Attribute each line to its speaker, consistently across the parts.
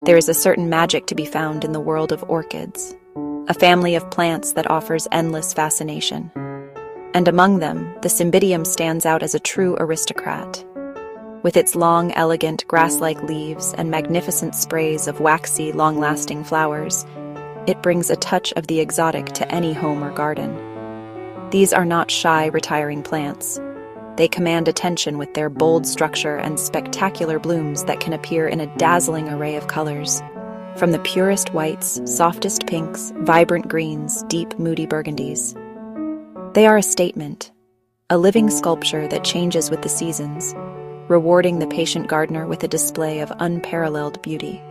Speaker 1: There is a certain magic to be found in the world of orchids, a family of plants that offers endless fascination. And among them, the Cymbidium stands out as a true aristocrat. With its long, elegant, grass-like leaves and magnificent sprays of waxy, long-lasting flowers, it brings a touch of the exotic to any home or garden. These are not shy, retiring plants. They command attention with their bold structure and spectacular blooms that can appear in a dazzling array of colors. From the purest whites, softest pinks, vibrant greens, deep, moody burgundies. They are a statement, a living sculpture that changes with the seasons, rewarding the patient gardener with a display of unparalleled beauty.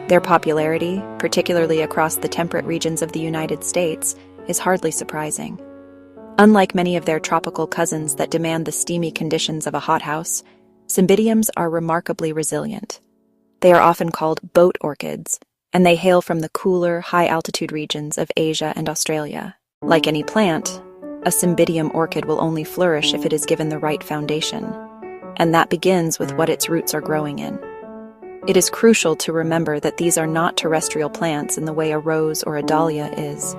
Speaker 1: Their popularity, particularly across the temperate regions of the United States, is hardly surprising. Unlike many of their tropical cousins that demand the steamy conditions of a hothouse, Cymbidiums are remarkably resilient. They are often called boat orchids, and they hail from the cooler, high-altitude regions of Asia and Australia. Like any plant, a Cymbidium orchid will only flourish if it is given the right foundation, and that begins with what its roots are growing in. It is crucial to remember that these are not terrestrial plants in the way a rose or a dahlia is.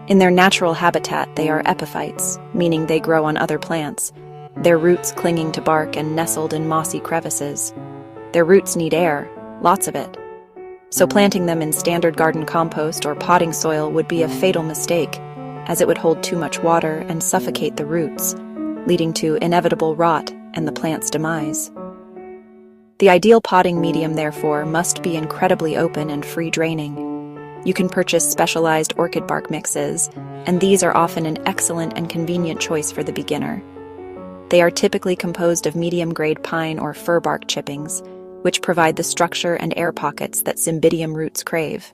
Speaker 1: In their natural habitat, they are epiphytes, meaning they grow on other plants, their roots clinging to bark and nestled in mossy crevices. Their roots need air, lots of it. So planting them in standard garden compost or potting soil would be a fatal mistake, as it would hold too much water and suffocate the roots, leading to inevitable rot and the plant's demise. The ideal potting medium, therefore, must be incredibly open and free-draining. You can purchase specialized orchid bark mixes, and these are often an excellent and convenient choice for the beginner. They are typically composed of medium-grade pine or fir bark chippings, which provide the structure and air pockets that Cymbidium roots crave.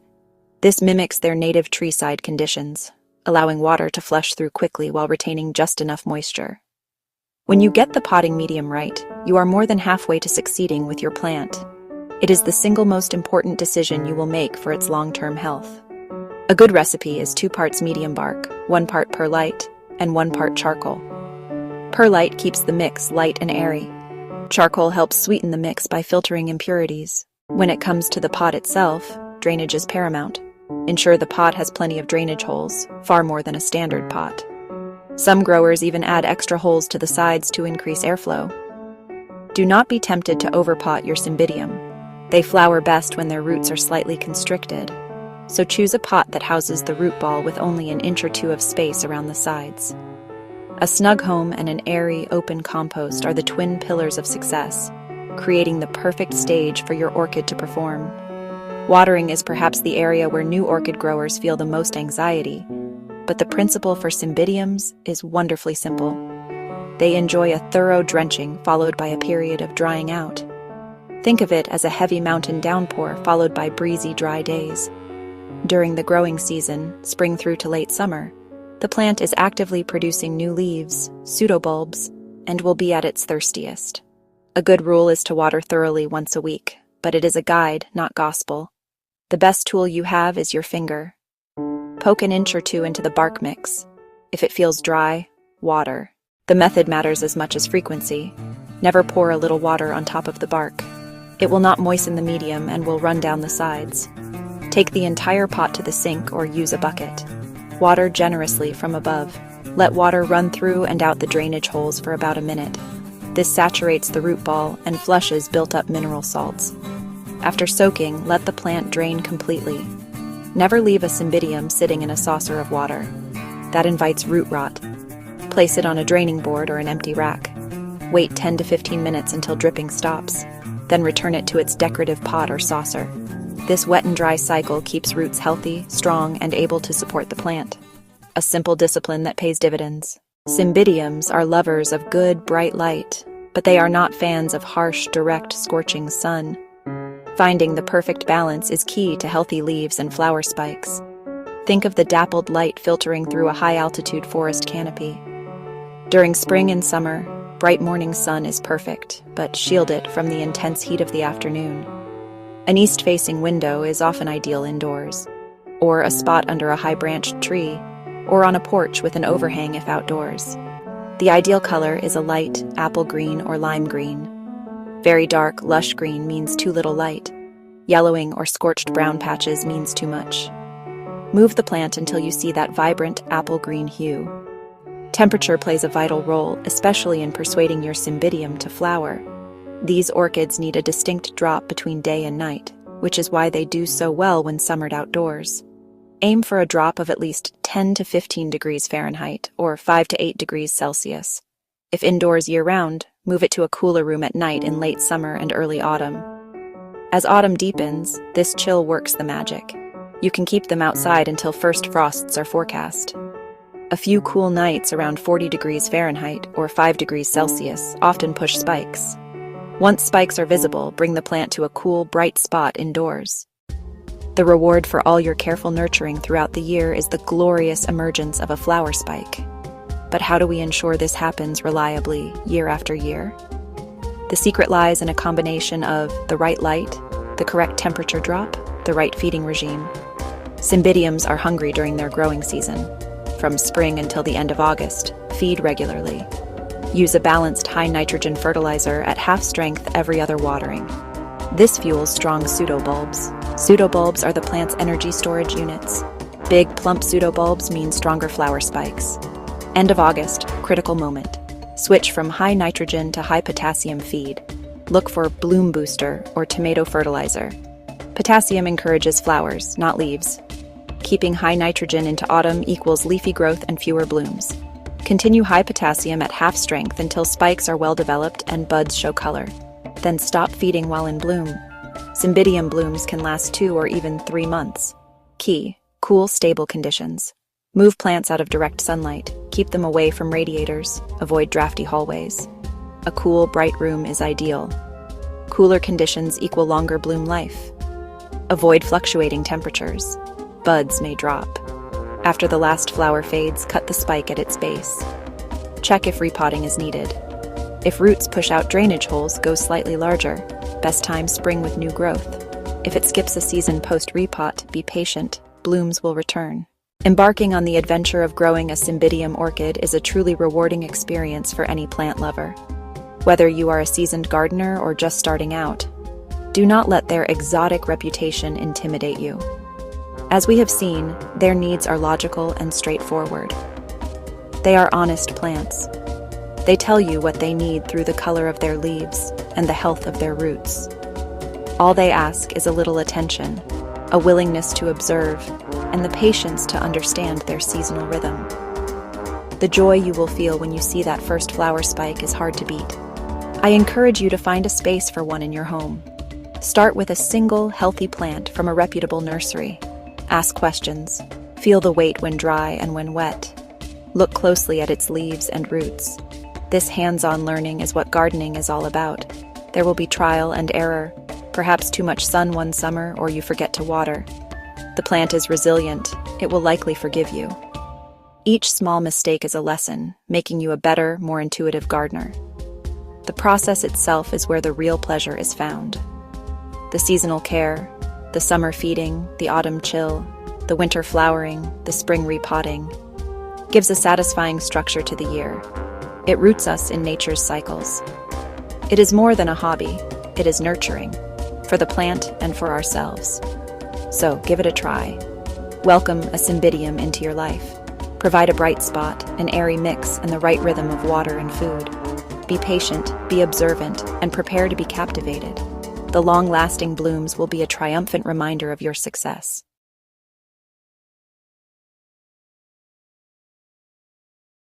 Speaker 1: This mimics their native tree-side conditions, allowing water to flush through quickly while retaining just enough moisture. When you get the potting medium right, you are more than halfway to succeeding with your plant. It is the single most important decision you will make for its long-term health. A good recipe is 2 parts medium bark, 1 part perlite, and 1 part charcoal. Perlite keeps the mix light and airy. Charcoal helps sweeten the mix by filtering impurities. When it comes to the pot itself, drainage is paramount. Ensure the pot has plenty of drainage holes, far more than a standard pot. Some growers even add extra holes to the sides to increase airflow. Do not be tempted to overpot your Cymbidium. They flower best when their roots are slightly constricted, so choose a pot that houses the root ball with only an inch or 2 of space around the sides. A snug home and an airy, open compost are the twin pillars of success, creating the perfect stage for your orchid to perform. Watering is perhaps the area where new orchid growers feel the most anxiety, but the principle for Cymbidiums is wonderfully simple. They enjoy a thorough drenching followed by a period of drying out. Think of it as a heavy mountain downpour followed by breezy, dry days. During the growing season, spring through to late summer, the plant is actively producing new leaves, pseudobulbs, and will be at its thirstiest. A good rule is to water thoroughly once a week, but it is a guide, not gospel. The best tool you have is your finger. Poke an inch or 2 into the bark mix. If it feels dry, water. The method matters as much as frequency. Never pour a little water on top of the bark. It will not moisten the medium and will run down the sides. Take the entire pot to the sink or use a bucket. Water generously from above. Let water run through and out the drainage holes for about a minute. This saturates the root ball and flushes built-up mineral salts. After soaking, let the plant drain completely. Never leave a Cymbidium sitting in a saucer of water. That invites root rot. Place it on a draining board or an empty rack. Wait 10 to 15 minutes until dripping stops. Then return it to its decorative pot or saucer. This wet and dry cycle keeps roots healthy, strong, and able to support the plant. A simple discipline that pays dividends. Cymbidiums are lovers of good, bright light, but they are not fans of harsh, direct, scorching sun. Finding the perfect balance is key to healthy leaves and flower spikes. Think of the dappled light filtering through a high-altitude forest canopy. During spring and summer, bright morning sun is perfect, but shield it from the intense heat of the afternoon. An east-facing window is often ideal indoors, or a spot under a high-branched tree, or on a porch with an overhang if outdoors. The ideal color is a light apple green or lime green. Very dark, lush green means too little light. Yellowing or scorched brown patches means too much. Move the plant until you see that vibrant apple-green hue. Temperature plays a vital role, especially in persuading your Cymbidium to flower. These orchids need a distinct drop between day and night, which is why they do so well when summered outdoors. Aim for a drop of at least 10 to 15 degrees Fahrenheit, or 5 to 8 degrees Celsius. If indoors year-round, move it to a cooler room at night in late summer and early autumn. As autumn deepens, this chill works the magic. You can keep them outside until first frosts are forecast. A few cool nights around 40 degrees Fahrenheit, or 5 degrees Celsius, often push spikes. Once spikes are visible, bring the plant to a cool, bright spot indoors. The reward for all your careful nurturing throughout the year is the glorious emergence of a flower spike. But how do we ensure this happens reliably, year after year? The secret lies in a combination of the right light, the correct temperature drop, the right feeding regime. Cymbidiums are hungry during their growing season. From spring until the end of August, feed regularly. Use a balanced high-nitrogen fertilizer at half strength every other watering. This fuels strong pseudobulbs. Pseudobulbs are the plant's energy storage units. Big, plump pseudobulbs mean stronger flower spikes. End of August, critical moment. Switch from high nitrogen to high potassium feed. Look for bloom booster or tomato fertilizer. Potassium encourages flowers, not leaves. Keeping high nitrogen into autumn equals leafy growth and fewer blooms. Continue high potassium at half strength until spikes are well developed and buds show color. Then stop feeding while in bloom. Cymbidium blooms can last 2 or even 3 months. Key: cool, stable conditions. Move plants out of direct sunlight. Keep them away from radiators. Avoid drafty hallways. A cool, bright room is ideal. Cooler conditions equal longer bloom life. Avoid fluctuating temperatures. Buds may drop. After the last flower fades, cut the spike at its base. Check if repotting is needed. If roots push out drainage holes, go slightly larger. Best time spring with new growth. If it skips a season post-repot, be patient. Blooms will return. Embarking on the adventure of growing a Cymbidium orchid is a truly rewarding experience for any plant lover. Whether you are a seasoned gardener or just starting out, do not let their exotic reputation intimidate you. As we have seen, their needs are logical and straightforward. They are honest plants. They tell you what they need through the color of their leaves and the health of their roots. All they ask is a little attention, a willingness to observe, and the patience to understand their seasonal rhythm. The joy you will feel when you see that first flower spike is hard to beat. I encourage you to find a space for one in your home. Start with a single, healthy plant from a reputable nursery. Ask questions. Feel the weight when dry and when wet. Look closely at its leaves and roots. This hands-on learning is what gardening is all about. There will be trial and error, perhaps too much sun one summer or you forget to water. The plant is resilient. It will likely forgive you. Each small mistake is a lesson, making you a better, more intuitive gardener. The process itself is where the real pleasure is found. The seasonal care, the summer feeding, the autumn chill, the winter flowering, the spring repotting, gives a satisfying structure to the year. It roots us in nature's cycles. It is more than a hobby. It is nurturing, for the plant and for ourselves. So give it a try. Welcome a Cymbidium into your life. Provide a bright spot, an airy mix, and the right rhythm of water and food. Be patient, be observant, and prepare to be captivated. The long-lasting blooms will be a triumphant reminder of your success.